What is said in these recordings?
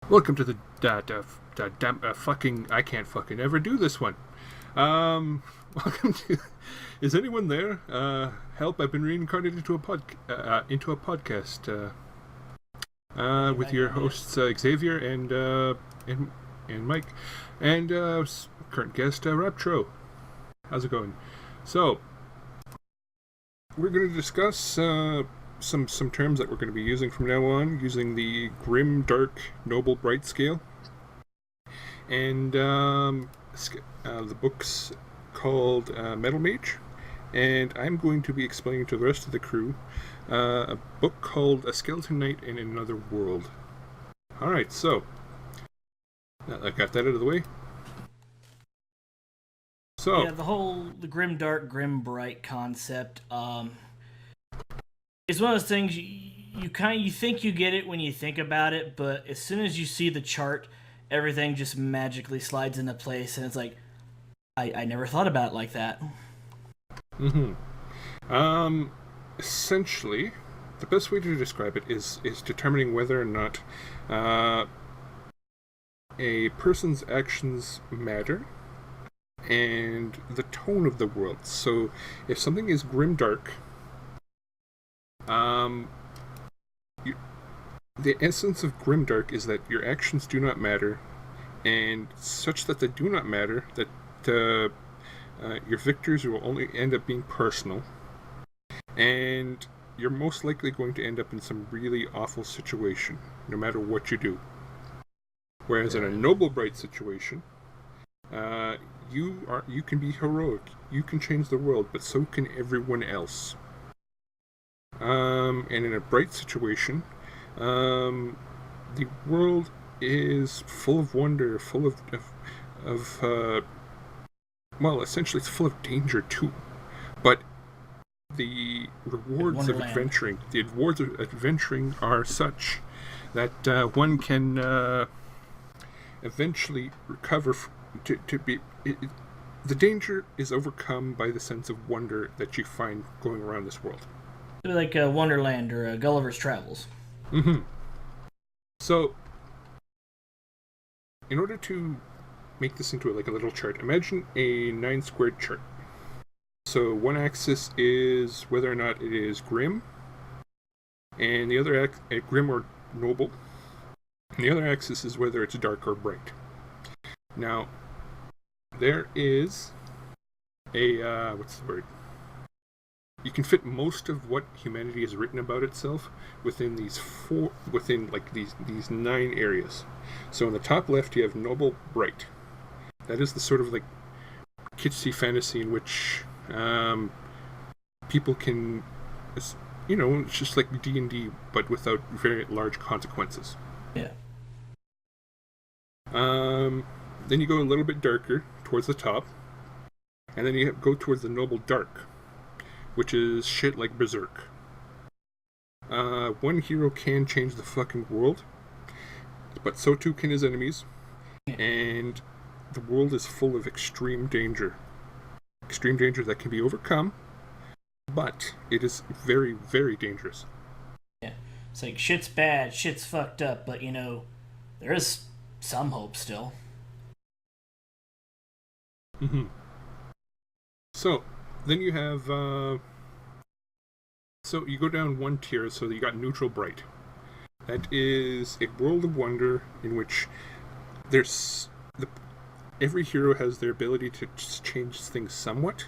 Welcome to the damn fucking. I can't fucking ever do this one. Welcome to. Is anyone there? Help! I've been reincarnated into a podcast. With your hosts Xavier and Mike, and current guest Raptro. How's it going? So we're going to discuss some terms that we're going to be using from now on, using the grim, dark, noble, bright scale, and the book's called Metal Mage, and I'm going to be explaining to the rest of the crew a book called A Skeleton Knight in Another World. Alright, so I got that out of the way. So yeah, the grim dark, grim bright concept. It's one of those things you think you get it when you think about it, but as soon as you see the chart, everything just magically slides into place, and it's like, I never thought about it like that. Essentially, the best way to describe it is determining whether or not a person's actions matter and the tone of the world. So, if something is grimdark, the essence of grimdark is that your actions do not matter, and such that they do not matter, that your victories will only end up being personal, and you're most likely going to end up in some really awful situation, no matter what you do. Whereas in a noble bright situation, you can be heroic, you can change the world, but so can everyone else. And in a bright situation, the world is full of wonder, full of essentially it's full of danger too. But the rewards of adventuring are such that one can eventually recover the danger is overcome by the sense of wonder that you find going around this world. Like a Wonderland or a Gulliver's Travels. So, in order to make this into a little chart, imagine a 9 squared chart. So one axis is whether or not it is grim, and the other grim or noble, and the other axis is whether it's dark or bright. Now, there is a what's the word? You can fit most of what humanity has written about itself within these 9 areas. So in the top left you have noble, bright. That is the sort of kitschy fantasy in which people can, it's just like D&D, but without very large consequences. Yeah. Then you go a little bit darker towards the top, and then you go towards the noble dark, which is shit like Berserk. One hero can change the fucking world, but so too can his enemies, and the world is full of extreme danger. Extreme danger that can be overcome, but it is very, very dangerous. Yeah. It's like, shit's bad, shit's fucked up, but there is some hope still. So, then you have, so you go down one tier, so you got neutral bright. That is a world of wonder in which every hero has their ability to change things somewhat,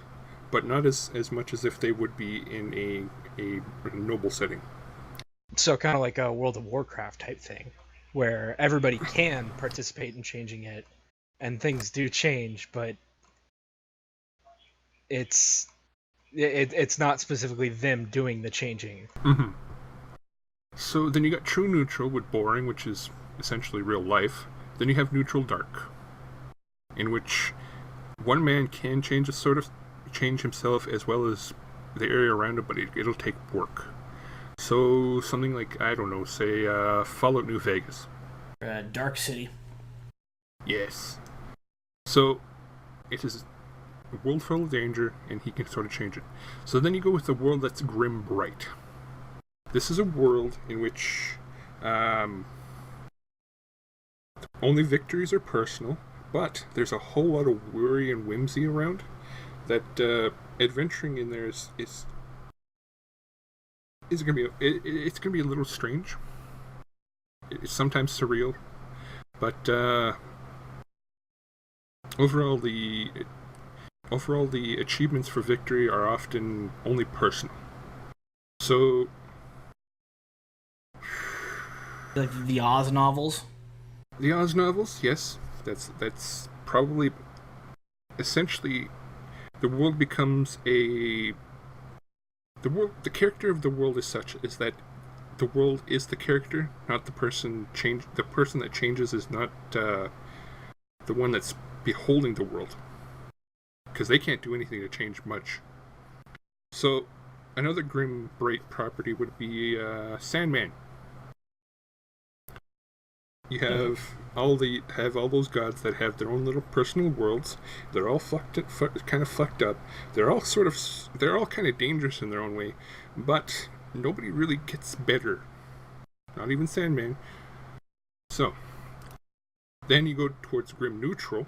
but not as much as if they would be in a noble setting. So kind of like a World of Warcraft type thing, where everybody can participate in changing it, and things do change, but it's not specifically them doing the changing. So then you got true neutral with boring, which is essentially real life. Then you have neutral dark, in which one man can change himself as well as the area around him, but it'll take work. So something like, I don't know, say Fallout New Vegas. Dark City. Yes. So it is a world full of danger, and he can sort of change it. So then you go with the world that's grim bright. This is a world in which only victories are personal, but there's a whole lot of worry and whimsy around that adventuring in there is gonna be it's gonna be a little strange. It's sometimes surreal, but overall the achievements for victory are often only personal. So, Like the Oz novels. the Oz novels, yes, that's probably essentially the world becomes the character of the world is such is that the world is the character, not the person. The person that changes is not the one that's beholding the world, because they can't do anything to change much. So, another grim bright property would be Sandman. You have all those gods that have their own little personal worlds. They're all kind of fucked up. They're all kind of dangerous in their own way, but nobody really gets better. Not even Sandman. So, then you go towards Grim Neutral,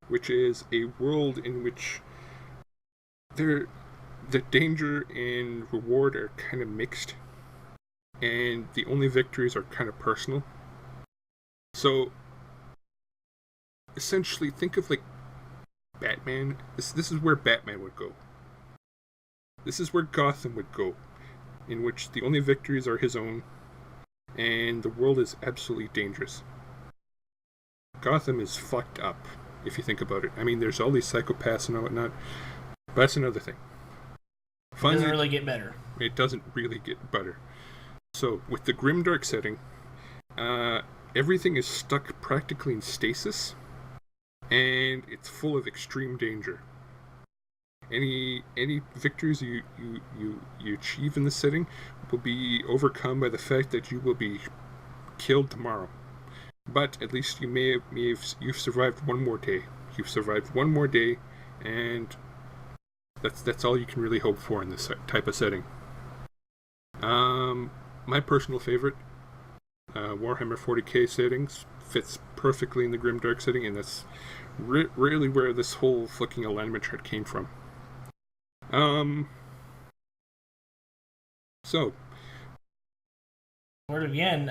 which is a world in which the danger and reward are kind of mixed, and the only victories are kind of personal. So, essentially, think of like Batman. This is where Batman would go. This is where Gotham would go, in which the only victories are his own, and the world is absolutely dangerous. Gotham is fucked up, if you think about it. I mean, there's all these psychopaths and whatnot, but that's another thing. It doesn't really get better. It doesn't really get better. So, with the grimdark setting, everything is stuck practically in stasis, and it's full of extreme danger. Any victories you achieve in this setting will be overcome by the fact that you will be killed tomorrow. But at least you've survived one more day. You've survived one more day, and that's all you can really hope for in this type of setting. My personal favorite, Warhammer 40k settings, fits perfectly in the grimdark setting, and that's really where this whole fucking alignment chart came from. So, Where to begin?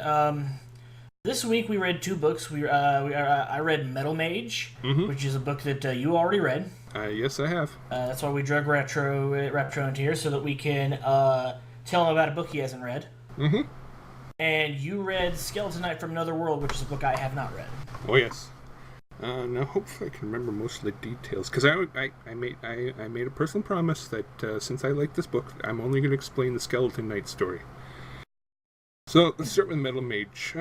This week we read two books. I read Metal Mage, which is a book that you already read. Yes, I have. That's why we drug Raptro into here, so that we can tell him about a book he hasn't read. Mm-hmm. And you read Skeleton Knight from Another World, which is a book I have not read. Oh yes. Now hopefully I can remember most of the details, because I made a personal promise that since I like this book, I'm only going to explain the Skeleton Knight story. So let's start with Metal Mage.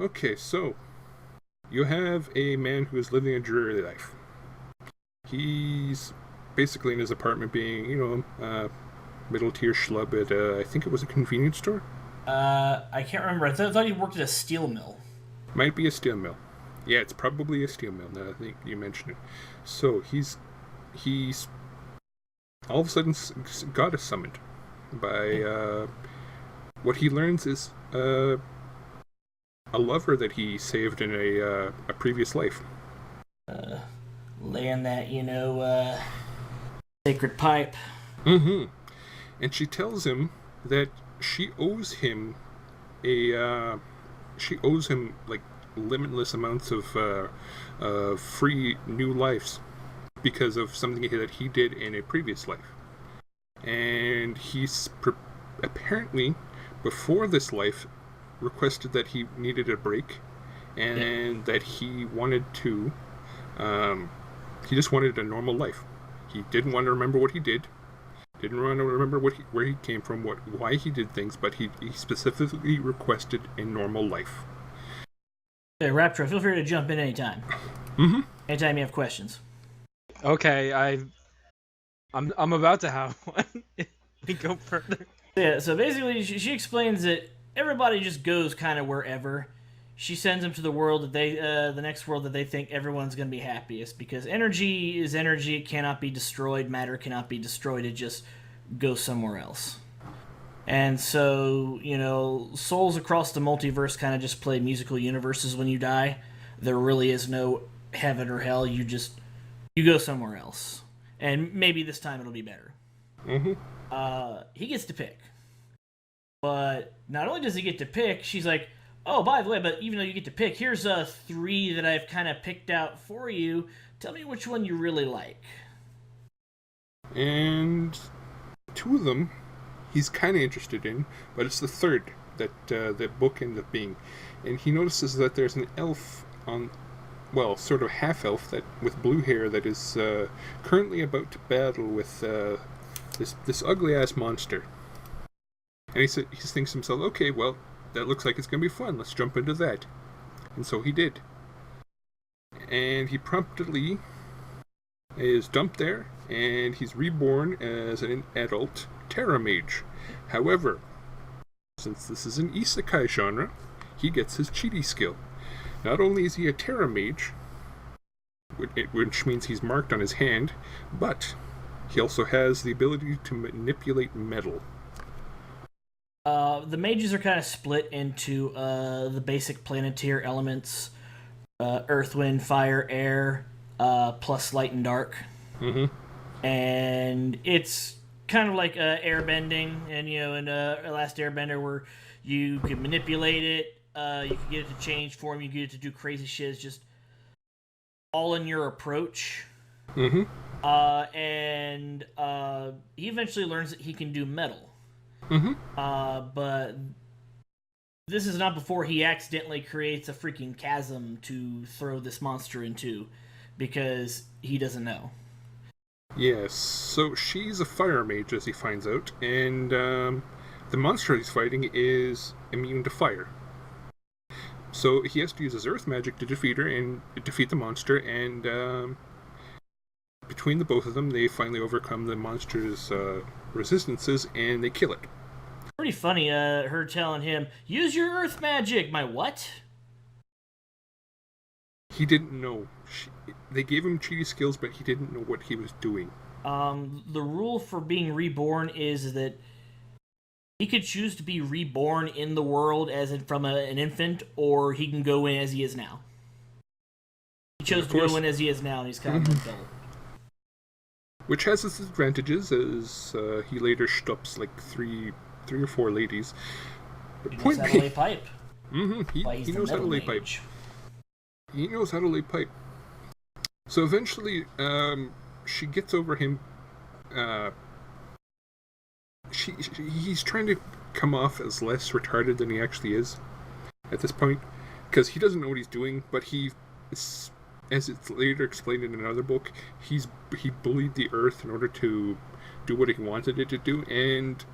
Okay, so you have a man who is living a dreary life. He's basically in his apartment, being middle tier schlub at I think it was a convenience store. I can't remember. I thought he worked at a steel mill. Might be a steel mill. Yeah, it's probably a steel mill, now I think you mentioned it. So he's all of a sudden God is summoned by what he learns is a lover that he saved in a previous life. Laying that, sacred pipe. Mm-hmm. And she tells him that she owes him like limitless amounts of free new lives because of something that he did in a previous life. And he's apparently before this life requested that he needed a break, and that he wanted to he just wanted a normal life. He didn't want to remember what he did, didn't want to remember where he came from, why he did things, but he specifically requested a normal life. Hey, Raptro, feel free to jump in anytime. Mm-hmm. Anytime you have questions. Okay, I'm about to have one. We go further. Yeah, so basically she explains that everybody just goes kind of wherever. She sends them to the world that the next world that they think everyone's going to be happiest, because energy is energy. It cannot be destroyed. Matter cannot be destroyed. It just goes somewhere else. And so, souls across the multiverse kind of just play musical universes when you die. There really is no heaven or hell. You go somewhere else. And maybe this time it'll be better. Mm-hmm. He gets to pick. But not only does he get to pick, she's like, oh, by the way, but even though you get to pick, here's 3 that I've kind of picked out for you. Tell me which one you really like. And 2 of them he's kind of interested in, but it's the 3rd that the book ends up being. And he notices that there's an elf on, well, sort of half-elf that with blue hair that is currently about to battle with this ugly-ass monster. And he thinks to himself, okay, well, that looks like it's going to be fun. Let's jump into that. And so he did. And he promptly is dumped there, and he's reborn as an adult Terra Mage. However, since this is an isekai genre, he gets his cheaty skill. Not only is he a Terra Mage, which means he's marked on his hand, but he also has the ability to manipulate metal. The mages are kind of split into the basic planeteer elements, earth, wind, fire, air, plus light and dark. Mm-hmm. And it's kind of like airbending, and in Last Airbender where you can manipulate it, you can get it to change form, you can get it to do crazy shit. It's just all in your approach. Mm-hmm. And he eventually learns that he can do metal. Mm-hmm. But this is not before he accidentally creates a freaking chasm to throw this monster into, because he doesn't know. Yes, so she's a fire mage, as he finds out, and the monster he's fighting is immune to fire. So he has to use his earth magic to defeat her and defeat the monster, and between the both of them, they finally overcome the monster's resistances, and they kill it. Pretty funny, her telling him, use your earth magic! My what? He didn't know. They gave him cheaty skills, but he didn't know what he was doing. The rule for being reborn is that he could choose to be reborn in the world as from an infant, or he can go in as he is now. He chose to go in as he is now, and he's kind of an adult. Which has its advantages, as he later stops like three or 4 ladies. He knows how to lay pipe. Mm-hmm. He knows how to lay pipe. He knows how to lay pipe. So eventually, she gets over him. He's trying to come off as less retarded than he actually is at this point, because he doesn't know what he's doing. But he, as it's later explained in another book, he bullied the Earth in order to do what he wanted it to do, and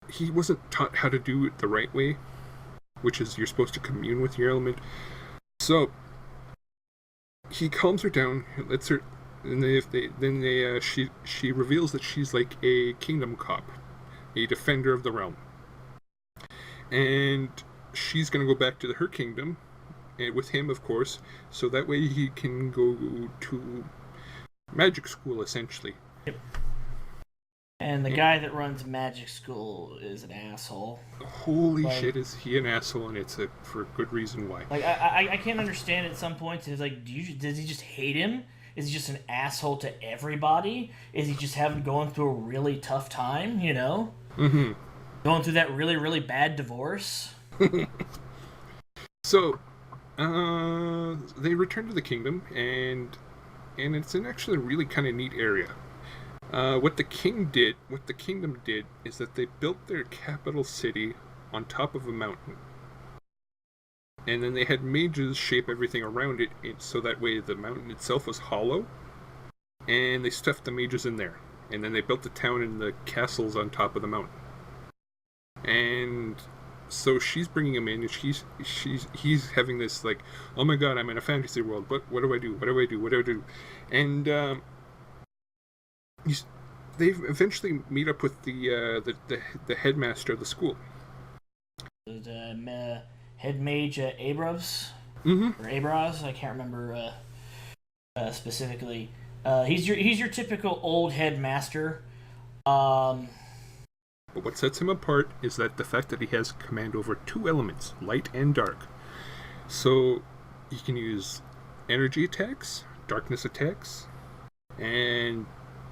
he wasn't taught how to do it the right way, which is you're supposed to commune with your element. So he calms her down, lets her, and she reveals that she's like a kingdom cop, a defender of the realm, and she's gonna go back to her kingdom, and with him, of course, so that way he can go to magic school, essentially. Yep. And the guy that runs magic school is an asshole. Holy shit, is he an asshole, and it's for a good reason why. Like, I can't understand at some points. It's like, does he just hate him? Is he just an asshole to everybody? Is he just going through a really tough time, Mm-hmm. Going through that really, really bad divorce? So, they return to the kingdom, and it's actually a really kind of neat area. What the kingdom did is that they built their capital city on top of a mountain. And then they had mages shape everything around it so that way the mountain itself was hollow. And they stuffed the mages in there. And then they built the town and the castles on top of the mountain. And so she's bringing him in, and he's having this like, oh my god, I'm in a fantasy world. What do I do? What do I do? What do I do? And they eventually meet up with the headmaster of the school. The head mage Abravs? Mm-hmm. Or Abraz? I can't remember specifically. He's your typical old headmaster. But what sets him apart is that the fact that he has command over 2 elements, light and dark. So he can use energy attacks, darkness attacks, and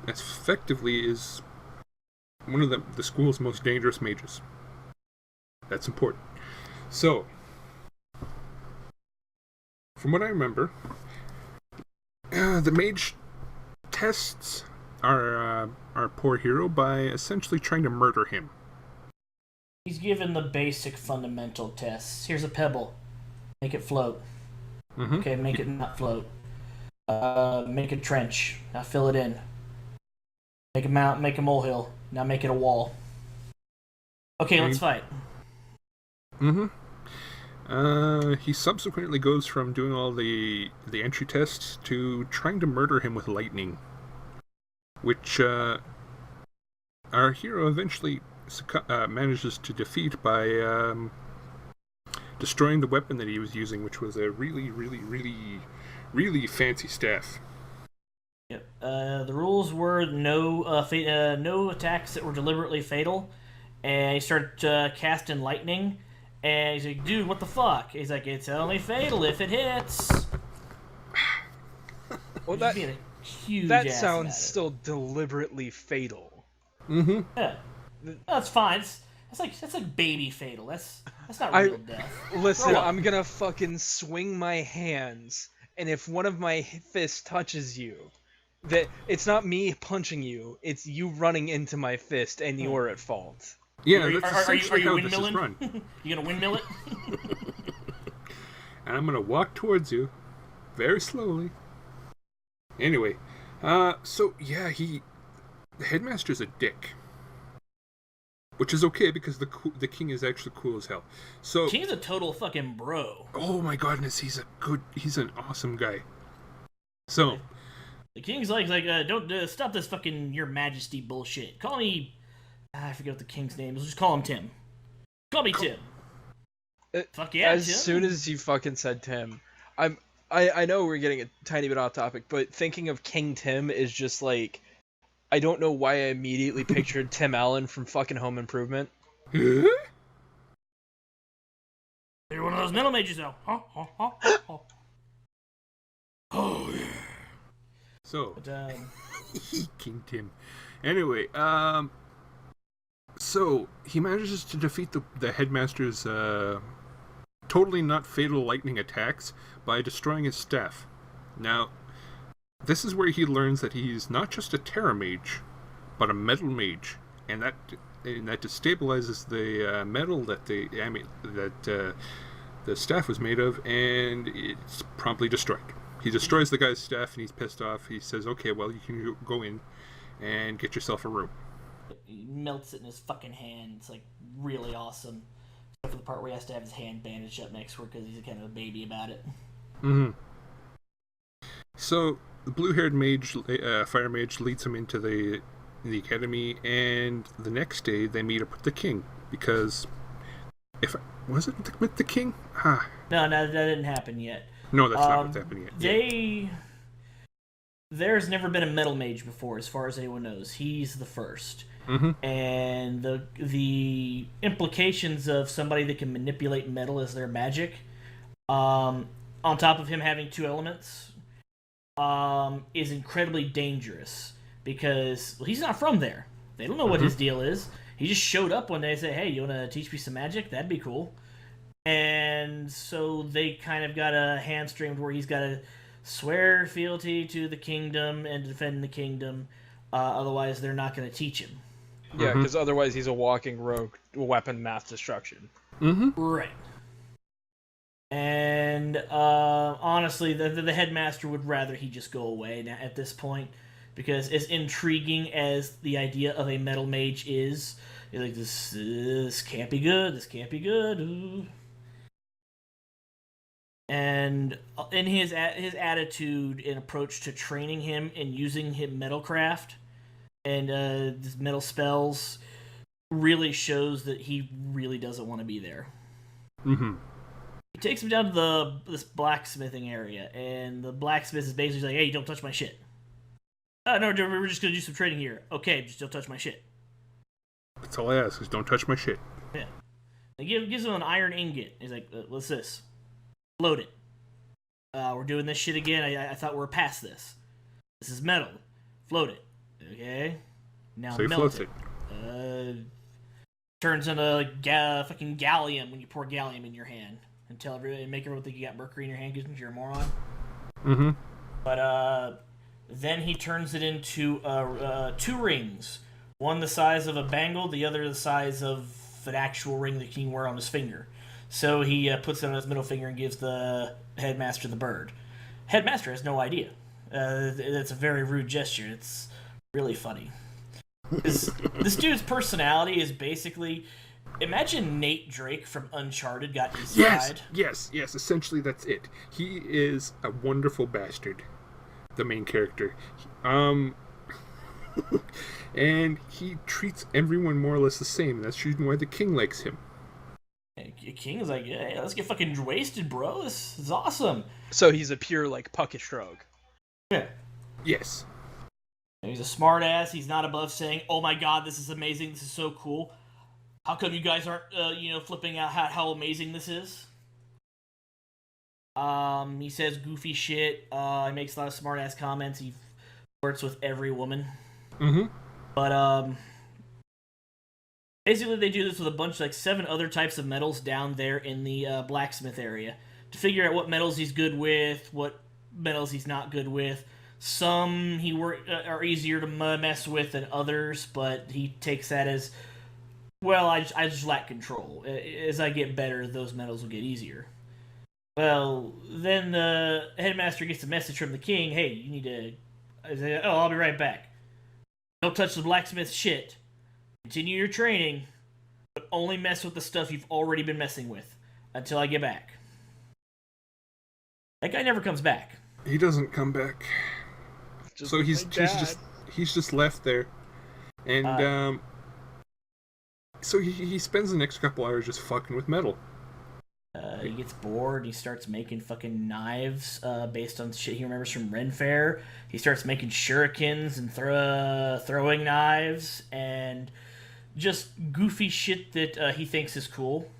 effectively is one of the school's most dangerous mages. That's important. So, from what I remember, the mage tests our poor hero by essentially trying to murder him. He's given the basic fundamental tests. Here's a pebble. Make it float. Mm-hmm. Okay, make it not float. Make a trench. Now fill it in. Make a mountain. Make a molehill. Now make it a wall. Okay, let's fight. Mm-hmm. He subsequently goes from doing all the entry tests to trying to murder him with lightning, which our hero eventually manages to defeat by destroying the weapon that he was using, which was a really, really, really, really fancy staff. Yep. The rules were no attacks that were deliberately fatal, and he started casting lightning. And he's like, dude, what the fuck? He's like, it's only fatal if it hits. Well, that sounds still deliberately fatal. Mm-hmm. Yeah. That's fine. That's like baby fatal. That's not real death. Listen, I'm gonna fucking swing my hands, and if one of my fists touches you, that it's not me punching you, it's you running into my fist, and you're at fault. Yeah, that's essentially how this is run. You gonna windmill it? And I'm gonna walk towards you, very slowly. Anyway, so yeah, the headmaster's a dick, which is okay because the king is actually cool as hell. So King's a total fucking bro. Oh my goodness, he's an awesome guy. So the king's like don't stop this fucking your majesty bullshit. Call me. I forget what the king's name is. Just call him Tim. Call me Tim. Fuck yeah, As Tim. soon as you fucking said Tim, I know we're getting a tiny bit off topic, but thinking of King Tim is just like, I don't know why I immediately pictured Tim Allen from fucking Home Improvement. You're one of those metal mages though. Oh yeah. So But, King Tim. Anyway, so he manages to defeat the headmaster's totally not fatal lightning attacks by destroying his staff. Now, this is where he learns that he's not just a Terra mage, but a metal mage, and that destabilizes the metal that the staff was made of, and it's promptly destroyed. He destroys the guy's staff, and he's pissed off. He says, "Okay, well, you can go in and get yourself a room." he melts it in his fucking hand. It's like really awesome. Except for the part where he has to have his hand bandaged up next to her because he's kind of a baby about it. Mm-hmm. So the blue-haired mage, fire mage, leads him into the academy, and the next day they meet up with the king because was it with the king? No, that didn't happen yet. No, that's not what's happening yet. There's never been a metal mage before, as far as anyone knows. He's the first. Mm-hmm. And the implications of somebody that can manipulate metal as their magic, on top of him having two elements, is incredibly dangerous because he's not from there. They don't know what his deal is. He just showed up one day and said, "Hey, you want to teach me some magic? That'd be cool." And so they kind of got a hamstring where he's got to swear fealty to the kingdom and defend the kingdom. Otherwise, they're not going to teach him. Yeah, because otherwise he's a walking rogue weapon mass destruction. Mm-hmm. Right. And honestly, the headmaster would rather he just go away now at this point, because as intriguing as the idea of a metal mage is, you're like, this can't be good. This can't be good. Ooh. And in his attitude and approach to training him and using him metalcraft and his metal spells really shows that he really doesn't want to be there. Mm-hmm. He takes him down to this blacksmithing area, and the blacksmith is basically like, "Hey, don't touch my shit." "Oh, no, we're just going to do some trading here." "Okay, just don't touch my shit." That's all I ask is don't touch my shit. Yeah. He gives him an iron ingot. He's like, what's this? Float it. We're doing this shit again. I thought we were past this. This is metal. Float it. Okay. Now So he melt floats it. Turns into fucking gallium when you pour gallium in your hand. And make everyone think you got mercury in your hand because you're a moron. Mm-hmm. But then he turns it into 2 rings. One the size of a bangle, the other the size of an actual ring that he can wear on his finger. So he puts it on his middle finger and gives the headmaster the bird. Headmaster has no idea. That's a very rude gesture. It's really funny. This dude's personality is basically... Imagine Nate Drake from Uncharted got easy-eyed. Yes. Essentially, that's it. He is a wonderful bastard. The main character. And he treats everyone more or less the same. And that's usually why the king likes him. King is like, yeah, let's get fucking wasted, bro. This is awesome. So he's a pure, like, puckish rogue. Yeah. Yes. He's a smart ass. He's not above saying, oh my god, this is amazing. This is so cool. How come you guys aren't, flipping out how amazing this is? He says goofy shit. He makes a lot of smart ass comments. He flirts with every woman. Mm-hmm. But, basically they do this with a bunch, 7 other types of metals down there in the blacksmith area to figure out what metals he's good with, what metals he's not good with. Some are easier to mess with than others, but he takes that as, well, I just lack control. As I get better, those metals will get easier. Well, then the headmaster gets a message from the king, hey, you need to... I'll be right back. Don't touch the blacksmith shit. Continue your training, but only mess with the stuff you've already been messing with until I get back. That guy never comes back. He doesn't come back. So he's just left there. And, so he spends the next couple hours just fucking with metal. He gets bored. He starts making fucking knives based on shit he remembers from Ren Fair. He starts making shurikens and throwing knives and just goofy shit that he thinks is cool.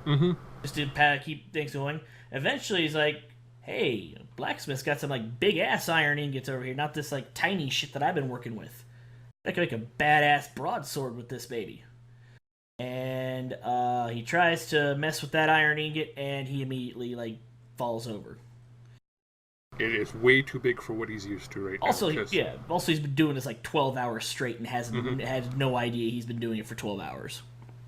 Mm-hmm. Just to keep things going. Eventually, he's like, hey, blacksmith's got some big ass iron ingots over here, not this tiny shit that I've been working with. I can make a badass broadsword with this baby. And he tries to mess with that iron ingot, and he immediately falls over. It is way too big for what he's used to right now. Also, he's been doing this 12 hours straight and has no idea he's been doing it for 12 hours.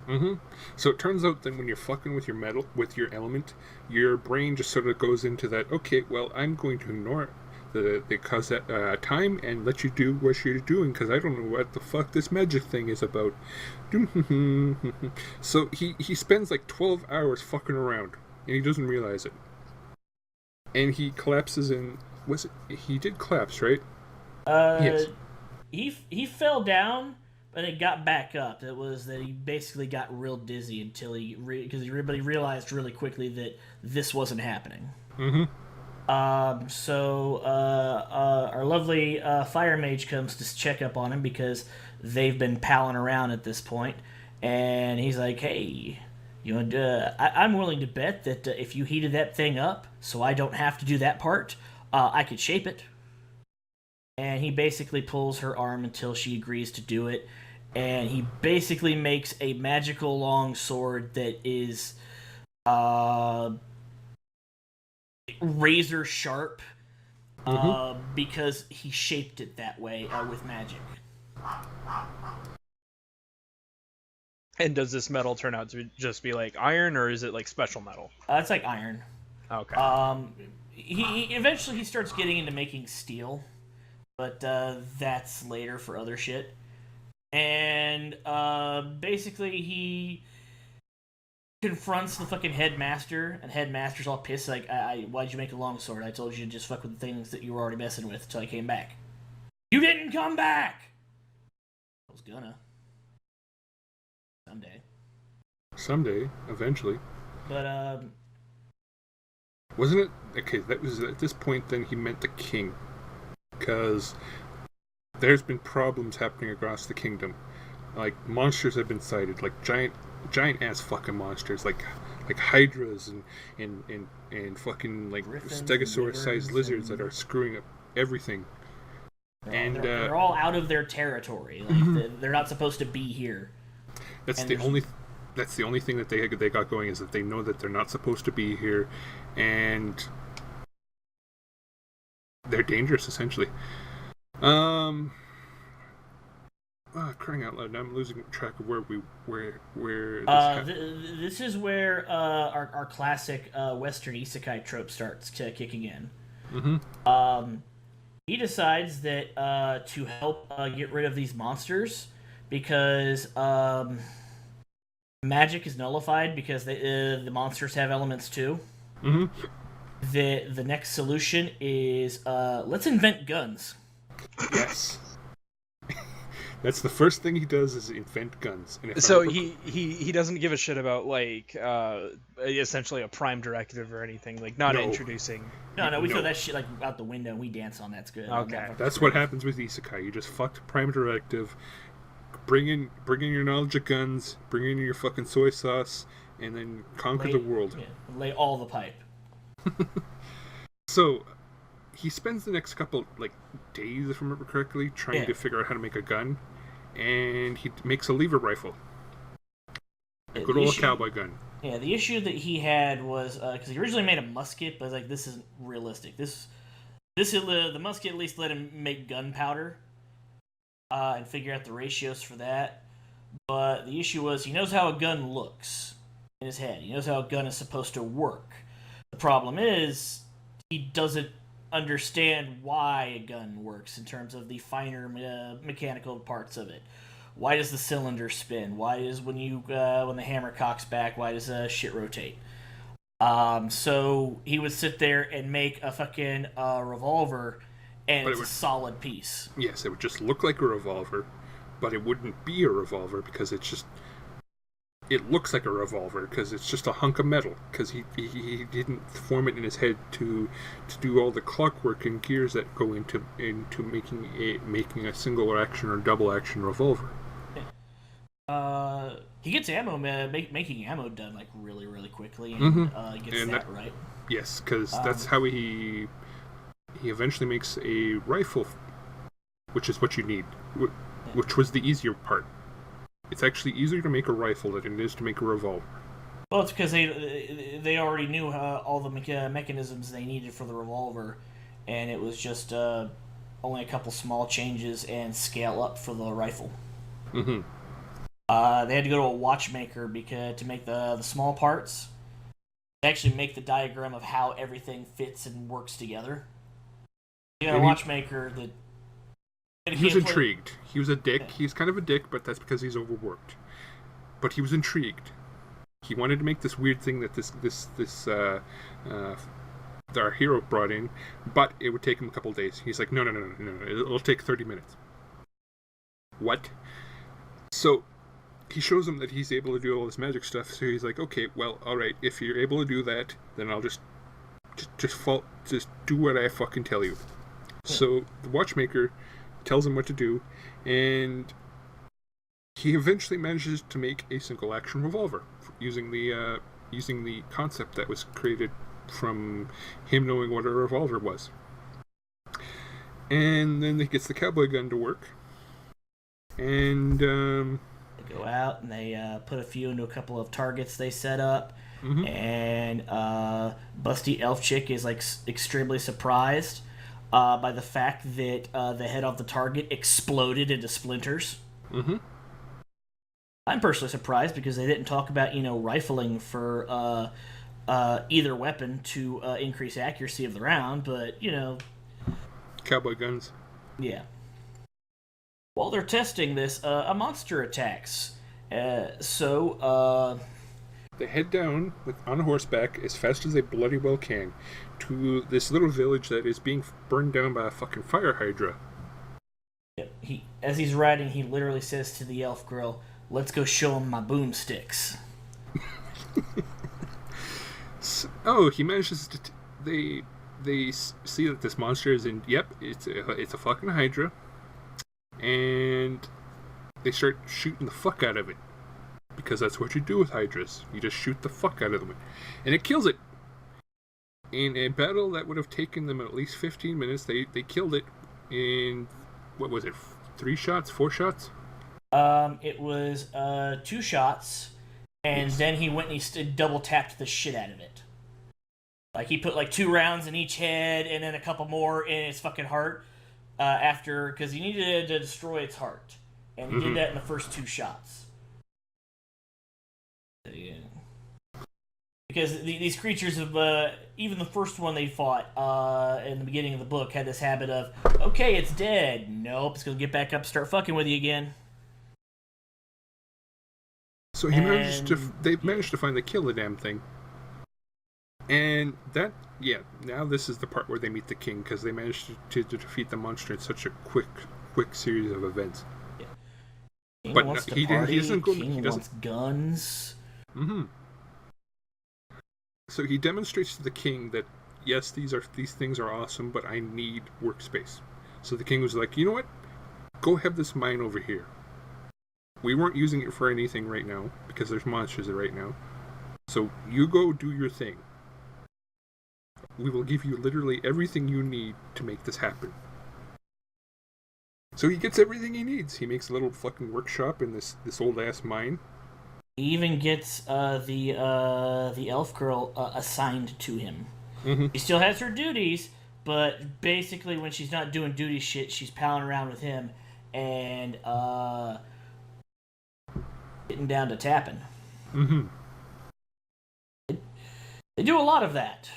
Mm-hmm. So it turns out that when you're fucking with your metal, with your element, your brain just sort of goes into that, okay, well, I'm going to ignore the cause that time and let you do what you're doing because I don't know what the fuck this magic thing is about. So he spends 12 hours fucking around and he doesn't realize it. And he collapses in... He did collapse, right? Yes. He fell down, but it got back up. It was that he basically got real dizzy until because everybody realized really quickly that this wasn't happening. Mm-hmm. So our lovely fire mage comes to check up on him because they've been palling around at this point, and he's like, hey, I'm willing to bet that if you heated that thing up so I don't have to do that part, I could shape it. And he basically pulls her arm until she agrees to do it, and he basically makes a magical long sword that is razor sharp because he shaped it that way with magic. And does this metal turn out to just be iron, or is it special metal? It's iron. Okay. He eventually starts getting into making steel, but that's later for other shit. And basically he confronts the fucking headmaster, and headmaster's all pissed, why'd you make a longsword? I told you to just fuck with the things that you were already messing with until I came back. You didn't come back! I was gonna. Someday, eventually. But, wasn't it... Okay, that was at this point then he meant the king. Because there's been problems happening across the kingdom. like monsters have been sighted, like giant ass fucking monsters, like hydras and fucking like Griffins and stegosaurus-sized lizards and- that are screwing up everything. They're all out of their territory. Like they're not supposed to be here. That's And the there's- only. That's the only thing that they got going, is that they know that they're not supposed to be here, and they're dangerous essentially. Crying out loud! Now I'm losing track of where This is where our classic Western isekai trope starts kicking in. Mm-hmm. He decides that to help get rid of these monsters, because magic is nullified because the monsters have elements too. Mm-hmm. The next solution is let's invent guns. Yes. That's the first thing he does, is invent guns. And So he doesn't give a shit about like essentially a prime directive or anything, like not No. introducing. No, we No. throw that shit like out the window and we dance on that's good. Okay. That's what happens with isekai. You just fucked prime directive. Bring in your knowledge of guns. Bring in your fucking soy sauce, and then conquer the world. Yeah, lay all the pipe. So he spends the next couple days, if I remember correctly, trying Yeah. to figure out how to make a gun, and he makes a lever rifle. A good old cowboy gun. Yeah, the issue that he had was because he originally made a musket, but was like, this isn't realistic. The musket at least let him make gunpowder and figure out the ratios for that. But the issue was he knows how a gun looks in his head. He knows how a gun is supposed to work. The problem is he doesn't understand why a gun works in terms of the finer mechanical parts of it. Why does the cylinder spin? Why is when the hammer cocks back, why does shit rotate? So he would sit there and make a fucking revolver, and it's a solid piece. Yes, it would just look like a revolver, but it wouldn't be a revolver because it looks like a revolver because it's just a hunk of metal, because he didn't form it in his head to do all the clockwork and gears that go into making a single action or double action revolver. He gets ammo, making ammo done like really, really quickly, and gets And that right. Yes, because that's how he eventually makes a rifle, which is what you need, which was the easier part. It's actually easier to make a rifle than it is to make a revolver. Well, it's because they already knew all the mechanisms they needed for the revolver, and it was just only a couple small changes and scale up for the rifle. Mm-hmm. They had to go to a watchmaker to make the small parts. They actually make the diagram of how everything fits and works together. You got a watchmaker that... He was intrigued. He was a dick. Yeah. He's kind of a dick, but that's because he's overworked. But he was intrigued. He wanted to make this weird thing that our hero brought in, but it would take him a couple days. He's like, no, it'll take 30 minutes. What? So he shows him that he's able to do all this magic stuff. So he's like, okay, well, all right. If you're able to do that, then I'll just do what I fucking tell you. Yeah. So the watchmaker tells him what to do, and he eventually manages to make a single action revolver using the concept that was created from him knowing what a revolver was. And then he gets the cowboy gun to work, and they go out and they put a few into a couple of targets they set up. Mm-hmm. And busty elf chick is like extremely surprised by the fact that the head of the target exploded into splinters. Mm-hmm. I'm personally surprised because they didn't talk about, rifling for either weapon to increase accuracy of the round, but, Cowboy guns. Yeah. While they're testing this, a monster attacks. They head down on horseback as fast as they bloody well can to this little village that is being burned down by a fucking fire hydra. Yep. As he's riding, he literally says to the elf girl, "Let's go show him my boomsticks." He manages to... They see that this monster is in... Yep, it's a fucking hydra. And they start shooting the fuck out of it. Because that's what you do with Hydras. You just shoot the fuck out of them. And it kills it. In a battle that would have taken them at least 15 minutes, they killed it in, what was it, 3 shots, 4 shots? It was 2 shots, and then he went and he double tapped the shit out of it. Like, he put like 2 rounds in each head, and then a couple more in its fucking heart, because he needed to destroy its heart. And he did that in the first 2 shots. Yeah. Because these creatures have, even the first one they fought in the beginning of the book had this habit of, okay, it's dead. Nope, it's going to get back up and start fucking with you again. So they managed to finally kill the damn thing. And that, now this is the part where they meet the king, because they managed to defeat the monster in such a quick series of events. Yeah. King but wants he doesn't go. King He doesn't wants guns. So he demonstrates to the king that yes, these things are awesome, but I need workspace. So the king was like, you know what? Go have this mine over here. We weren't using it for anything right now because there's monsters there right now. So you go do your thing. We will give you literally everything you need to make this happen. So he gets everything he needs. He makes a little fucking workshop in this old ass mine. He even gets the elf girl assigned to him. She still has her duties, but basically when she's not doing duty shit, she's palling around with him and getting down to tapping. They do a lot of that.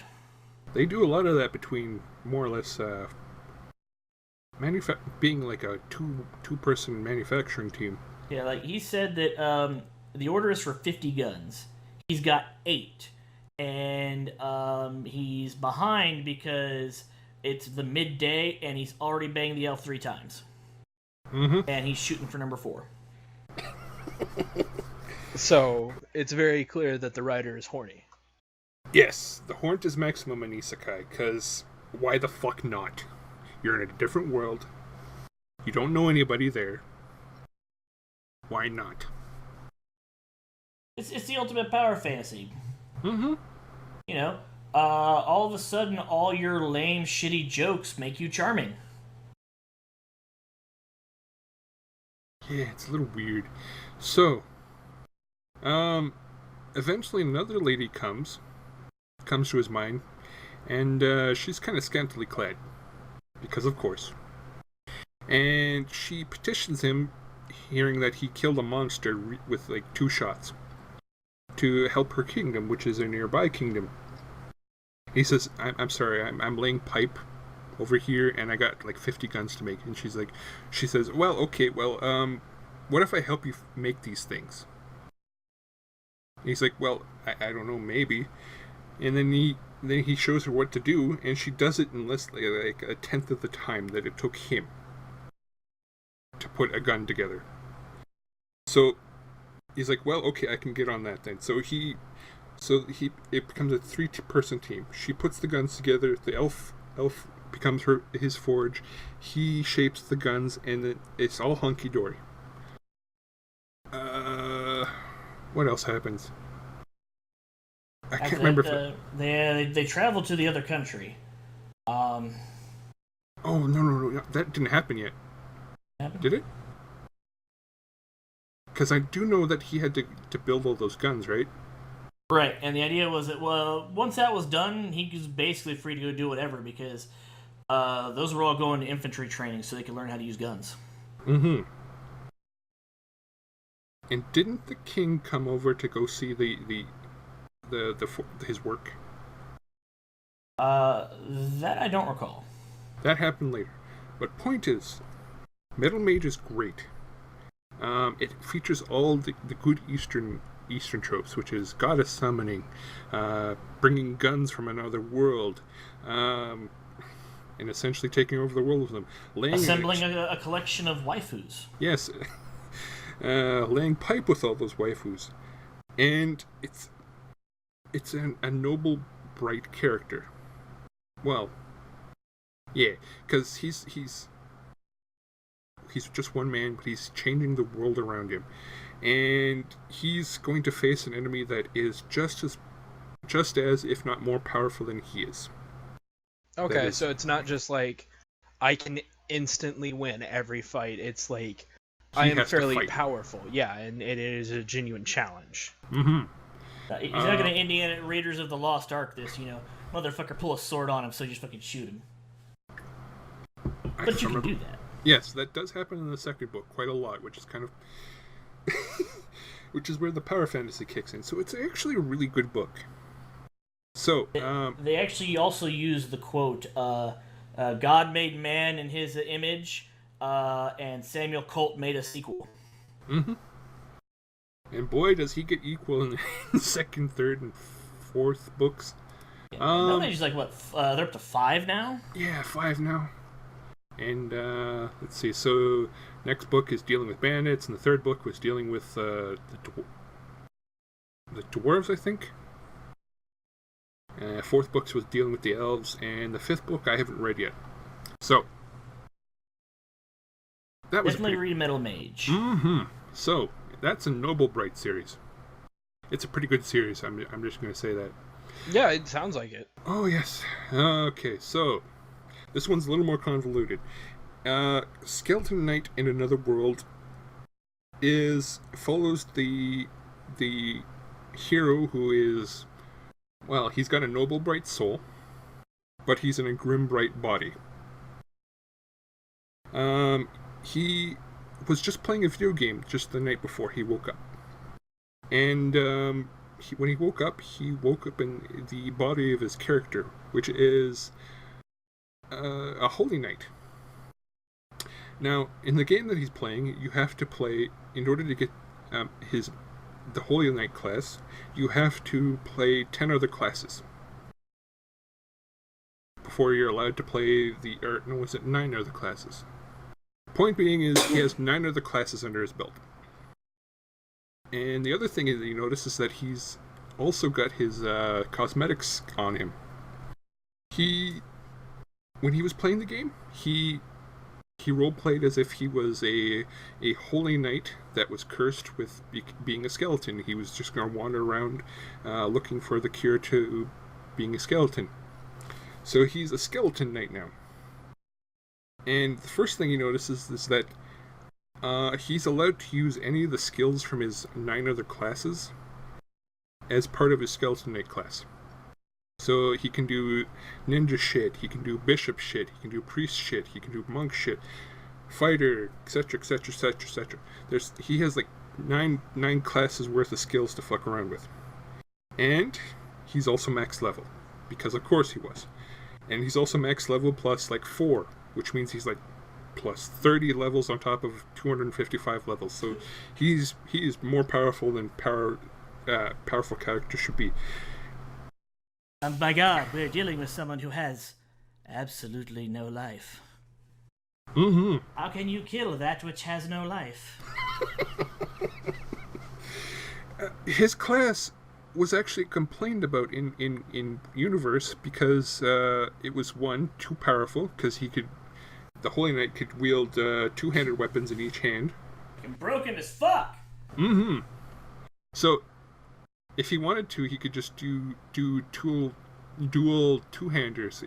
They do a lot of that between more or less being like a two-person manufacturing team. Yeah, like he said that the order is for 50 guns. He's got 8. And he's behind because it's the midday and he's already banged the elf 3 times. And he's shooting for number 4. So, it's very clear that the writer is horny. Yes, the horn is maximum in isekai, because why the fuck not? You're in a different world. You don't know anybody there. Why not? It's the ultimate power fantasy. You know, all of a sudden, all your lame, shitty jokes make you charming. Yeah, it's a little weird. So, eventually another lady comes to his mine, and she's kind of scantily clad, because of course. And she petitions him, hearing that he killed a monster with like 2 shots, to help her kingdom, which is a nearby kingdom. He says, I'm sorry, I'm laying pipe over here, and I got like 50 guns to make. And she says, well, okay, what if I help you make these things? And he's like, well, I don't know, maybe. And then he shows her what to do, and she does it in less like a tenth of the time that it took him to put a gun together. So he's like, well, okay, I can get on that then. So it becomes a 3-person team. She puts the guns together. The elf becomes his forge. He shapes the guns, and it's all hunky dory. What else happens? I can't remember. They travel to the other country. Oh no! That didn't happen yet. Did it? Because I do know that he had to build all those guns, right? Right, and the idea was that, well, once that was done, he was basically free to go do whatever, because those were all going to infantry training so they could learn how to use guns. And didn't the king come over to go see his work? That I don't recall. That happened later. But point is, Metal Mage is great. It features all the good Eastern tropes, which is goddess summoning, bringing guns from another world, and essentially taking over the world with them. Assembling a collection of waifus. Yes. Laying pipe with all those waifus. And it's a noble, bright character. Well, yeah, because he's He's just one man, but he's changing the world around him. And he's going to face an enemy that is just as, if not more powerful than he is. Okay, so it's not just like I can instantly win every fight. It's like I am fairly powerful. Yeah, and it is a genuine challenge. Mm-hmm. He's not gonna Indiana Raiders of the Lost Ark this, motherfucker pull a sword on him so you just fucking shoot him. But you can do that. Yes, that does happen in the second book quite a lot, which is kind of which is where the power fantasy kicks in. So it's actually a really good book. So they actually also use the quote, God made man in his image, and Samuel Colt made a sequel. Mm-hmm. And boy, does he get equal in the second, third, and fourth books. Yeah, he's like, what, they're up to 5 now? Yeah, 5 now. And, let's see, so next book is dealing with bandits, and the third book was dealing with, the dwarves, I think. Fourth book was dealing with the elves, and the fifth book I haven't read yet. So, that was definitely read Metal Mage. Mm-hmm. So, that's a Noble Bright series. It's a pretty good series, I'm just going to say that. Yeah, it sounds like it. Oh, yes. Okay, so this one's a little more convoluted. Skeleton Knight in Another World follows the hero who is, well, he's got a noble bright soul, but he's in a grim bright body. He was just playing a video game just the night before he woke up. And when he woke up in the body of his character, which is a holy knight. Now, in the game that he's playing, you have to play, in order to get the holy knight class, you have to play 10 other classes before you're allowed to play 9 other classes. Point being is he has 9 other classes under his belt. And the other thing that you notice is that he's also got his cosmetics on him. When he was playing the game, he roleplayed as if he was a holy knight that was cursed with being a skeleton. He was just going to wander around looking for the cure to being a skeleton. So he's a skeleton knight now. And the first thing he notices is that he's allowed to use any of the skills from his 9 other classes as part of his skeleton knight class. So he can do ninja shit, he can do bishop shit, he can do priest shit, he can do monk shit, fighter, etc., etc., etc., etc. He has like nine classes worth of skills to fuck around with. And he's also max level, because of course he was. And he's also max level plus like 4, which means he's like plus 30 levels on top of 255 levels. So he is more powerful than powerful characters should be. And by God, we're dealing with someone who has absolutely no life. Mm-hmm. How can you kill that which has no life? His class was actually complained about in universe because it was too powerful, because the Holy Knight could wield 2-handed weapons in each hand. And broken as fuck. Mm-hmm. So if he wanted to, he could just do dual 2-handers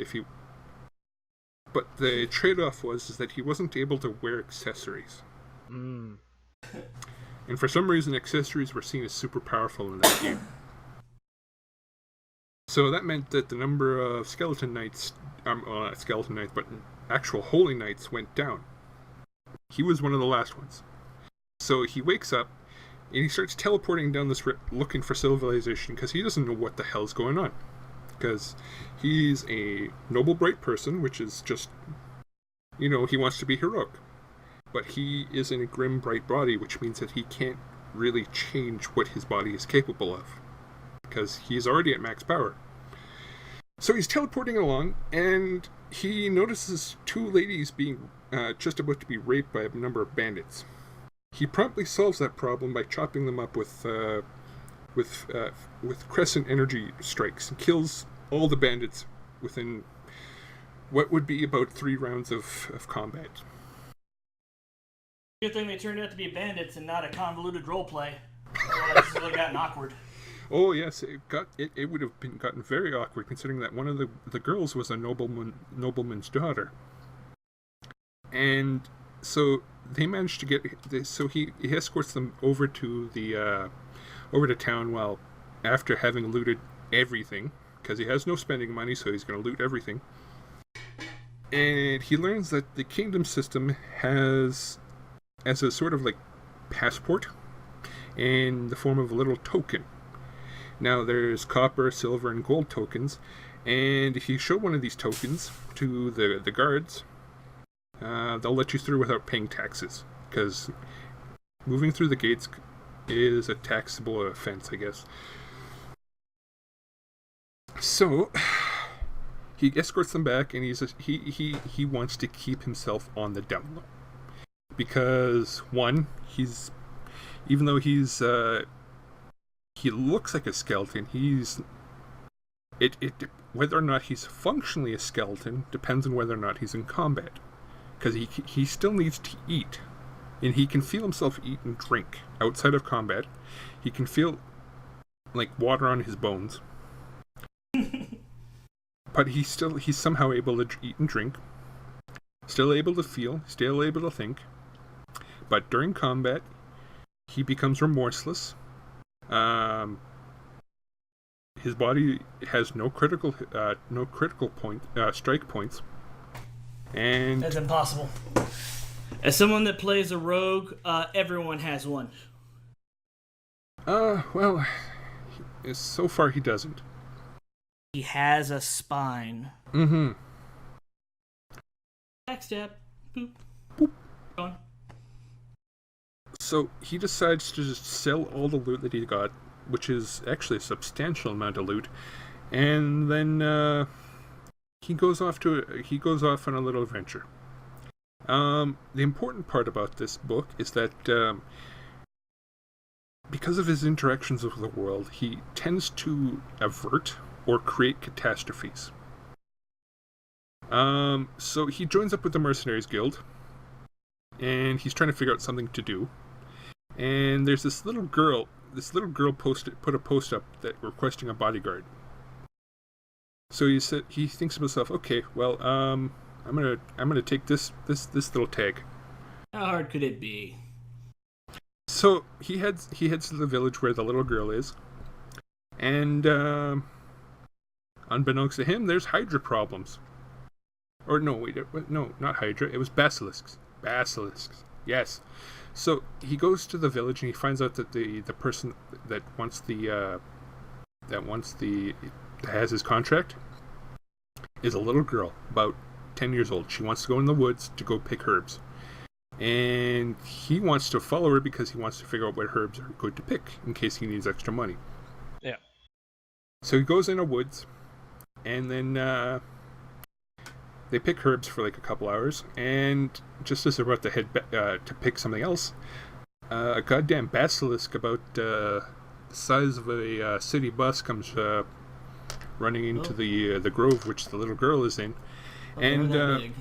but the trade-off was that he wasn't able to wear accessories. Mm. And for some reason, accessories were seen as super powerful in that game. So that meant that the number of skeleton knights, not skeleton knights, but actual holy knights went down. He was one of the last ones. So he wakes up, and he starts teleporting down this looking for civilization, because he doesn't know what the hell's going on. Because he's a noble, bright person, which is just, he wants to be heroic. But he is in a grim, bright body, which means that he can't really change what his body is capable of, because he's already at max power. So he's teleporting along, and he notices 2 ladies being just about to be raped by a number of bandits. He promptly solves that problem by chopping them up with crescent energy strikes, and kills all the bandits within what would be about 3 rounds of combat. Good thing they turned out to be bandits and not a convoluted roleplay. Otherwise, this would have gotten awkward. Oh yes, it would have gotten very awkward considering that one of the girls was a nobleman's daughter, and so they managed to get. So he escorts them over to town. While after having looted everything, because he has no spending money, so he's going to loot everything. And he learns that the kingdom system has as a sort of like passport in the form of a little token. Now there's copper, silver, and gold tokens, and if you show one of these tokens to the guards, they'll let you through without paying taxes, because moving through the gates is a taxable offense, I guess. So he escorts them back, and he wants to keep himself on the down low, because one, even though he looks like a skeleton, whether or not he's functionally a skeleton depends on whether or not he's in combat, because he still needs to eat, and he can feel himself eat and drink outside of combat. He can feel like water on his bones. But he's somehow able to eat and drink, still able to feel, still able to think. But during combat, he becomes remorseless. His body has no critical strike points, and that's impossible. As someone that plays a rogue, everyone has one. Well, so far he doesn't. He has a spine. Mm-hmm. Backstab. Boop. Boop. Gone. So he decides to just sell all the loot that he got, which is actually a substantial amount of loot, and then he goes off on a little adventure. The important part about this book is that because of his interactions with the world, he tends to avert or create catastrophes. So he joins up with the Mercenaries Guild, and he's trying to figure out something to do. And there's this little girl put a post up that requesting a bodyguard. So he thinks to himself, okay, well, I'm gonna take this little tag. How hard could it be? So he heads to the village where the little girl is, and unbeknownst to him, there's Hydra problems. Or no, wait, no, not Hydra. It was basilisks. Basilisks. Yes. So he goes to the village and he finds out that the person that has his contract is a little girl, about 10 years old. She wants to go in the woods to go pick herbs. And he wants to follow her because he wants to figure out what herbs are good to pick in case he needs extra money. Yeah. So he goes in the woods, and then they pick herbs for like a couple hours, and just as they're about to head to pick something else, a goddamn basilisk about the size of a city bus comes running into the grove which the little girl is in, and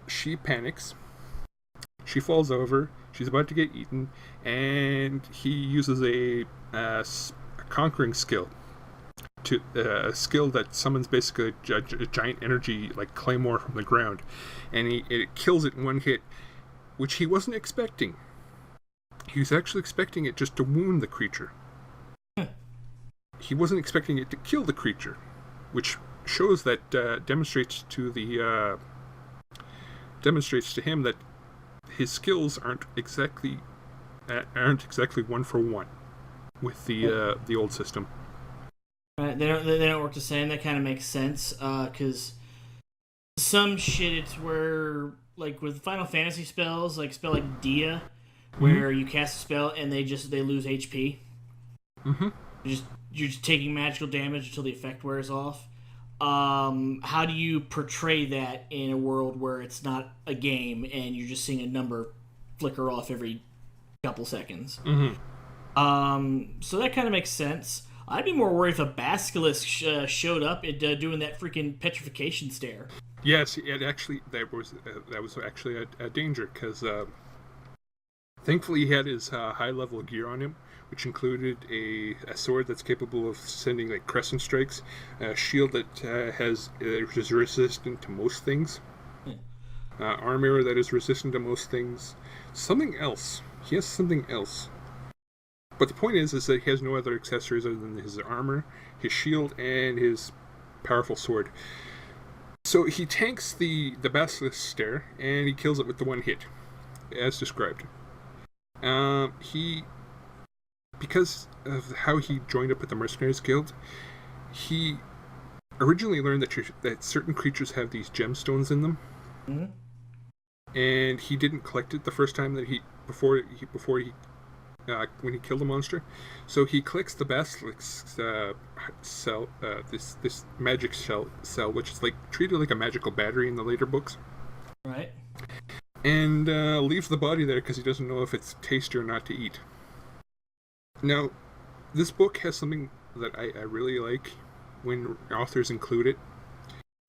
she panics. She falls over. She's about to get eaten, and he uses a conquering skill. A skill that summons basically a giant energy like claymore from the ground, and it kills it in one hit, which he wasn't expecting. He was actually expecting it just to wound the creature. He wasn't expecting it to kill the creature, which shows that demonstrates to him that his skills aren't exactly one for one with the old system. Right, they don't work the same. That kind of makes sense, because some shit it's where, like with Final Fantasy spells, like spell like Dia, where you cast a spell and they lose HP. Mm-hmm. You're just taking magical damage until the effect wears off. How do you portray that in a world where it's not a game and you're just seeing a number flicker off every couple seconds? Mm-hmm. So that kind of makes sense. I'd be more worried if a basilisk showed up doing that freaking petrification stare. Yes, that was actually a danger, because Thankfully, he had his high-level gear on him, which included a sword that's capable of sending like crescent strikes, a shield that is resistant to most things, armor that is resistant to most things. Something else. He has something else. But the point is that he has no other accessories other than his armor, his shield, and his powerful sword. So he tanks the Basilisk Stare, and he kills it with the one hit, as described. Because of how he joined up with the Mercenaries Guild, he originally learned that certain creatures have these gemstones in them, and he didn't collect it the first time that when he killed the monster. So he collects the Basilisk's cell, this magic cell, which is like treated like a magical battery in the later books. Right. And leaves the body there because he doesn't know if it's tasty or not to eat. Now, this book has something that I really like when authors include it,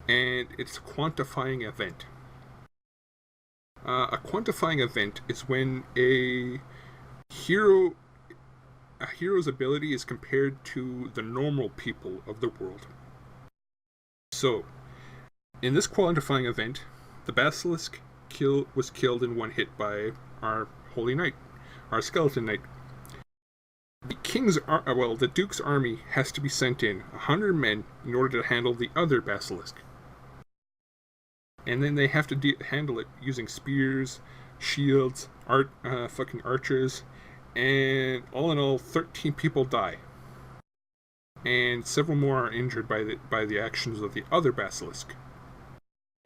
and it's a quantifying event. A quantifying event is when a hero's ability is compared to the normal people of the world. So, in this quantifying event, the Basilisk was killed in one hit by our Holy Knight, our Skeleton Knight. The Duke's army has to be sent in, 100 men, in order to handle the other Basilisk. And then they have to handle it using spears, shields, fucking archers, and all in all, 13 people die. And several more are injured by the actions of the other Basilisk.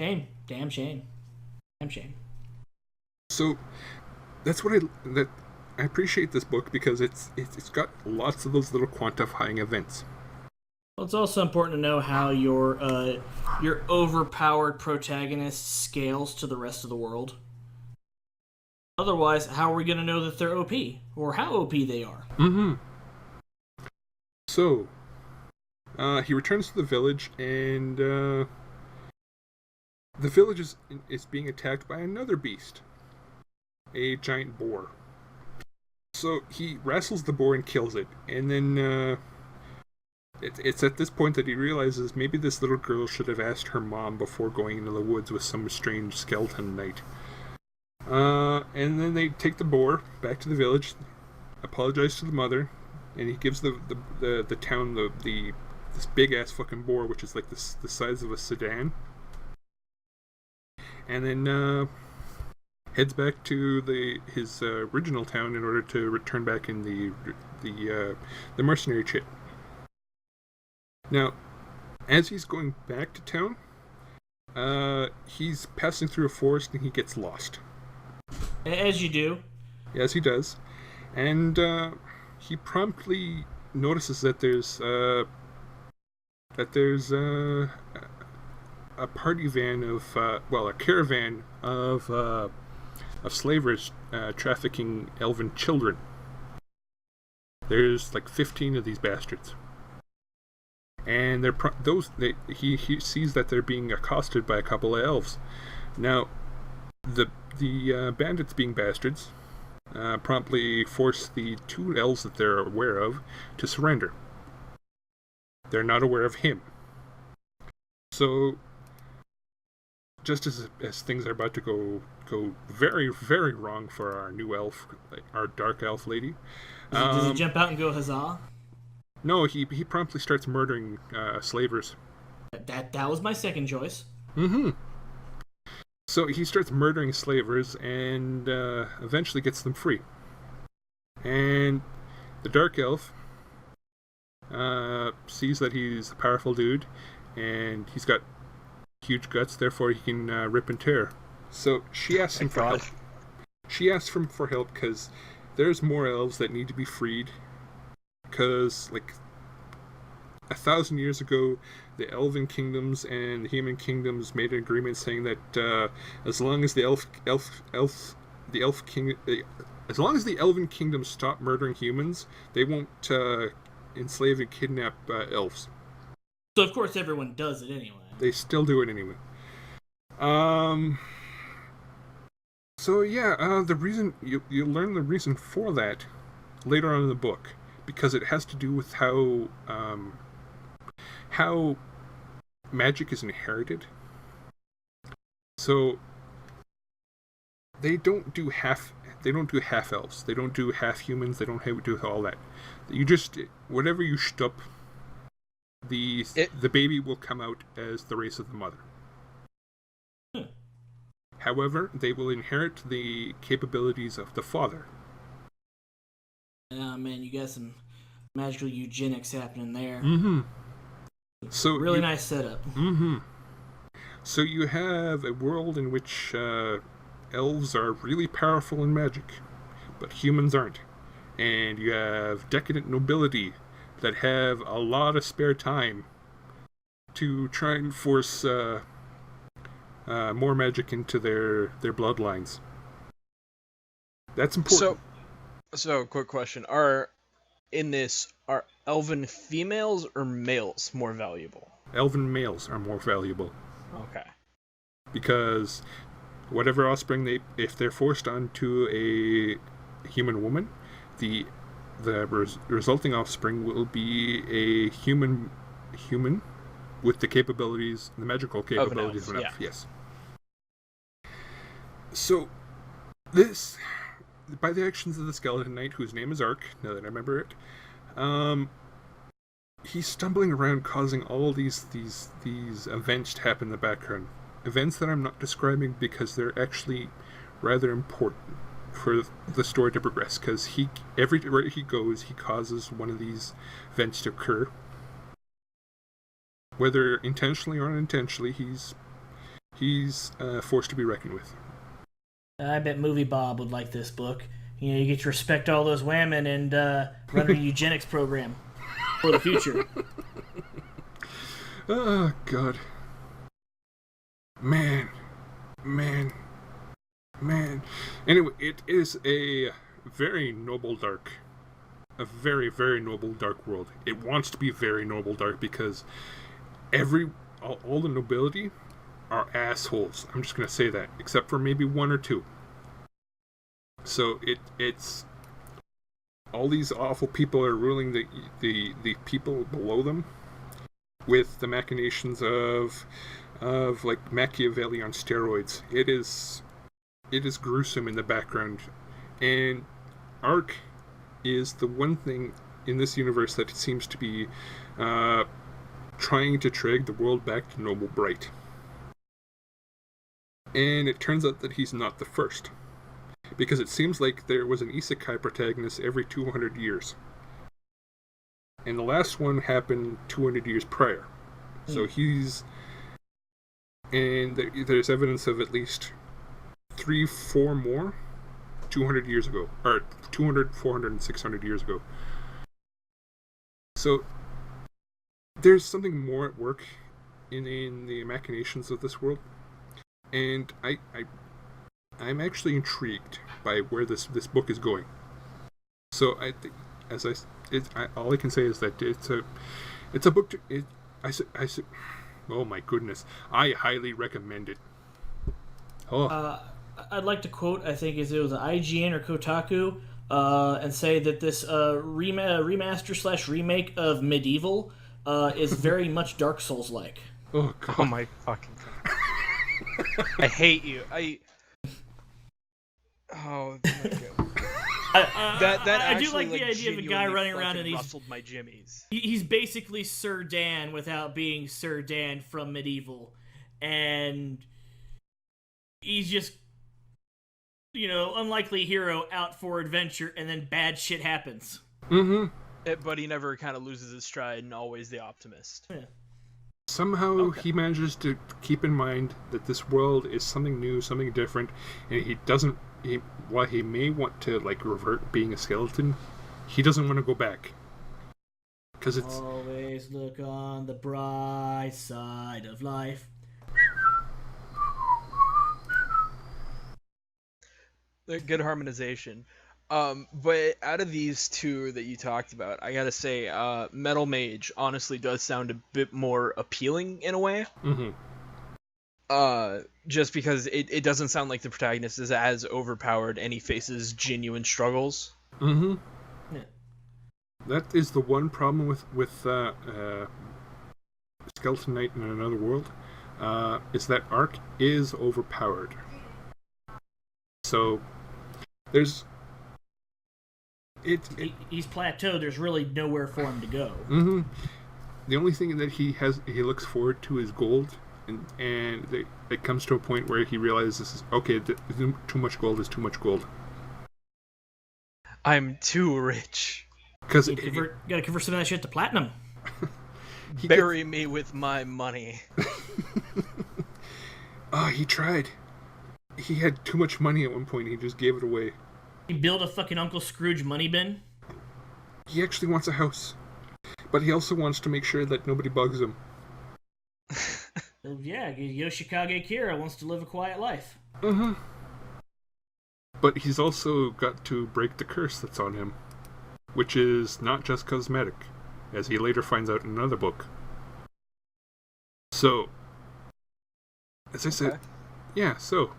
Shame. Damn shame. Damn shame. So, that's what I appreciate this book, because it's got lots of those little quantifying events. Well, it's also important to know how your overpowered protagonist scales to the rest of the world. Otherwise, how are we going to know that they're OP, or how OP they are? So, he returns to the village, and the village is being attacked by another beast, a giant boar. So he wrestles the boar and kills it, and then it's at this point that he realizes maybe this little girl should have asked her mom before going into the woods with some strange skeleton knight. And then they take the boar back to the village, apologize to the mother, and he gives the town this big ass fucking boar, which is like the size of a sedan, and then heads back to his original town in order to return back in the mercenary chit. Now, as he's going back to town, he's passing through a forest and he gets lost. As you do. Yes, he does. And he promptly notices that there's a party van a caravan of slavers trafficking elven children. There's like 15 of these bastards, and he sees that they're being accosted by a couple of elves. Now, the bandits, being bastards, promptly force the two elves that they're aware of to surrender. They're not aware of him. So, just as things are about to go very, very wrong for our new elf, our dark elf lady. Does he jump out and go huzzah? No, he promptly starts murdering slavers. That was my second choice. So he starts murdering slavers and eventually gets them free. And the dark elf sees that he's a powerful dude, and he's got huge guts, therefore he can rip and tear. So she asks him for help. She asks him for help because there's more elves that need to be freed. Because, like, 1,000 years ago, the elven kingdoms and the human kingdoms made an agreement saying that as long as the elven kingdom stop murdering humans, they won't enslave and kidnap elves. So of course everyone does it anyway. They still do it anyway. So So yeah, the reason you learn the reason for that later on in the book, because it has to do with how magic is inherited. So they don't do half elves. They don't do half humans. They don't do all that. You just whatever you shtup, the baby will come out as the race of the mother. However, they will inherit the capabilities of the father. Oh man, you got some magical eugenics happening there. Mm-hmm. So really nice setup. Mm-hmm. So you have a world in which elves are really powerful in magic, but humans aren't. And you have decadent nobility that have a lot of spare time to try and force more magic into their bloodlines. That's important. So quick question: Are elven females or males more valuable? Elven males are more valuable. Okay. Because whatever offspring if they're forced onto a human woman, the resulting offspring will be a human with the capabilities, the magical capabilities of an elf. Yes. So this, by the actions of the skeleton knight, whose name is Ark, now that I remember it, he's stumbling around, causing all these events to happen in the background. Events that I'm not describing because they're actually rather important for the story to progress. Because everywhere he goes, he causes one of these events to occur. Whether intentionally or unintentionally, he's forced to be reckoned with. I bet Movie Bob would like this book. You know, you get to respect all those women and run a eugenics program for the future. Oh, God. Man. Anyway, it is a very noble dark. A very, very noble dark world. It wants to be very noble dark because all the nobility are assholes. I'm just going to say that, except for maybe one or two. So it's all these awful people are ruling the people below them with the machinations of like Machiavelli on steroids. It is gruesome in the background, and Ark is the one thing in this universe that seems to be trying to drag the world back to noble bright. And it turns out that he's not the first, because it seems like there was an isekai protagonist every 200 years. And the last one happened 200 years prior. So there's evidence of at least 3-4 more 200 years ago, or 200, 400, and 600 years ago. So there's something more at work in the machinations of this world. And I'm actually intrigued by where this book is going. So all I can say is that it's a book. Oh my goodness! I highly recommend it. Oh. I'd like to quote, I think it was IGN or Kotaku, and say that this remaster/remake of Medieval is very much Dark Souls-like. Oh God! Oh my fucking God! I hate you. Oh my God. I do like the idea of a guy running around and he's rustled my jimmies. He's basically Sir Dan without being Sir Dan from Medieval, and he's just, unlikely hero out for adventure, and then bad shit happens. Mm-hmm. But he never kind of loses his stride and always the optimist. Yeah. Somehow he manages to keep in mind that this world is something new, something different, and while he may want to revert being a skeleton, he doesn't want to go back. Because it's always look on the bright side of life. Good harmonization. But out of these two that you talked about, I gotta say, Metal Mage honestly does sound a bit more appealing in a way. Mm-hmm. Just because it doesn't sound like the protagonist is as overpowered and he faces genuine struggles. Mm-hmm. Yeah. That is the one problem with Skeleton Knight in Another World, is that Ark is overpowered. So there's he's plateaued. There's really nowhere for him to go. Mm-hmm. The only thing that he looks forward to is gold, and it comes to a point where he realizes, okay, too much gold is too much gold. I'm too rich. Because You gotta convert some of that shit to platinum. Bury me with my money. He tried. He had too much money at one point. He just gave it away. He built a fucking Uncle Scrooge money bin. He actually wants a house, but he also wants to make sure that nobody bugs him. Yeah, Yoshikage Kira wants to live a quiet life. Mm-hmm. But he's also got to break the curse that's on him, which is not just cosmetic, as he later finds out in another book. So, as I said, yeah, so,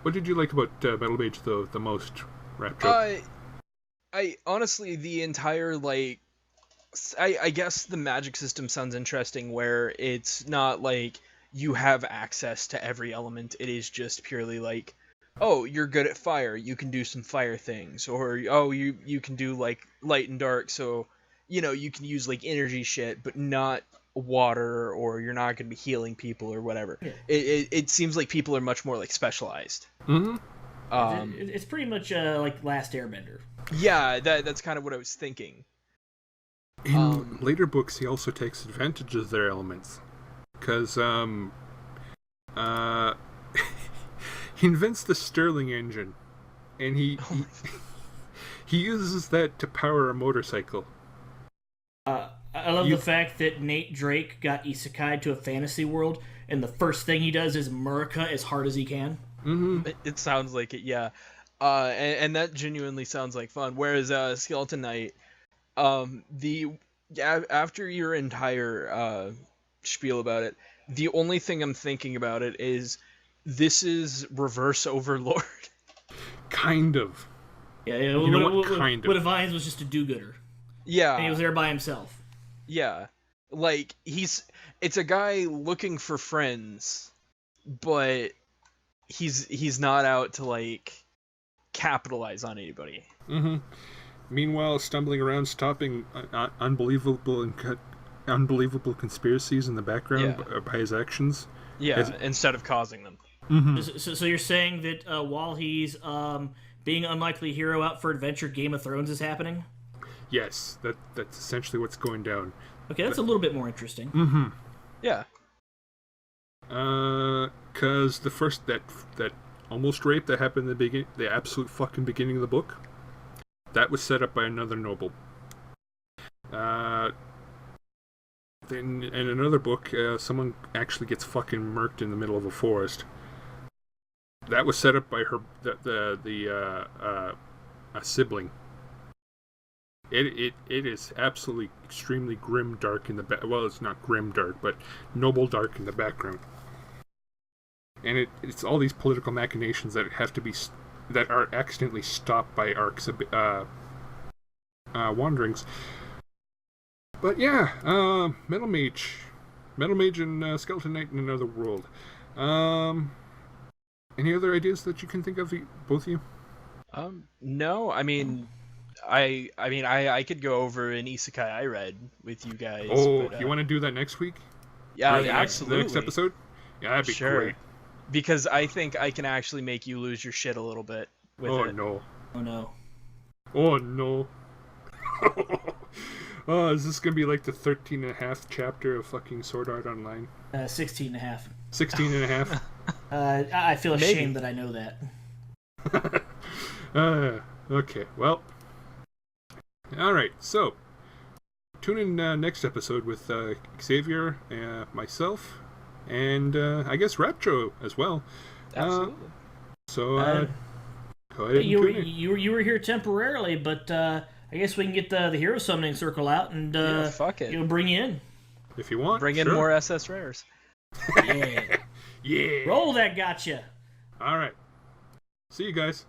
what did you like about Metal Mage the most, Raptro? I honestly, the entire, like, I guess the magic system sounds interesting, where it's not like you have access to every element. It is just purely like, oh, you're good at fire, you can do some fire things, or oh, you can do like light and dark, so you can use like energy shit, but not water, or you're not going to be healing people or whatever. Yeah. It seems like people are much more like specialized. Mm-hmm. It's pretty much like Last Airbender. Yeah, that's kind of what I was thinking. In later books, he also takes advantage of their elements, because he invents the Stirling engine, and he uses that to power a motorcycle. I love the fact that Nate Drake got isekai'd to a fantasy world, and the first thing he does is Murica as hard as he can. Mm-hmm. It sounds like it, yeah. And that genuinely sounds like fun. Whereas Skeleton Knight, after your entire spiel about it, the only thing I'm thinking about it is this is reverse Overlord. Kind of. Yeah. Kind of. What if Vines was just a do-gooder? Yeah. And he was there by himself. Yeah. Like, it's a guy looking for friends, but he's not out to, like, capitalize on anybody. Mm-hmm. Meanwhile, stumbling around, stopping unbelievable conspiracies in the background by his actions. Yeah, instead of causing them. Mm-hmm. So you're saying that while he's being an unlikely hero out for adventure, Game of Thrones is happening? Yes, that's essentially what's going down. Okay, that's a little bit more interesting. Mm-hmm. Yeah. Because the first that almost rape that happened in the absolute fucking beginning of the book, that was set up by another noble. Then in another book, someone actually gets fucking murked in the middle of a forest. That was set up by a sibling. It is absolutely extremely grim dark in the back. Well, it's not grim dark, but noble dark in the background. And it's all these political machinations that that are accidentally stopped by Ark's wanderings. But yeah, Metal Mage and Skeleton Knight in Another World. Any other ideas that you can think of, both of you? No, I mean, I could go over an isekai I read with you guys. Oh, but, you want to do that next week? Yeah, The absolutely. next episode? Yeah, that'd be great. Because I think I can actually make you lose your shit a little bit with it. No. Oh no. Oh no. Oh, is this gonna be like the 13.5 chapter of fucking Sword Art Online? 16 and a half. 16 and a half? I feel ashamed that I know that. Okay, well. Alright, so. Tune in next episode with Xavier, myself, and I guess Raptro as well. Absolutely. So, go ahead and tune in. You were here temporarily, but I guess we can get the hero summoning circle out and fuck it. Bring you in. If you want. Bring in more SS rares. Yeah. Yeah. Roll that gotcha. All right. See you guys.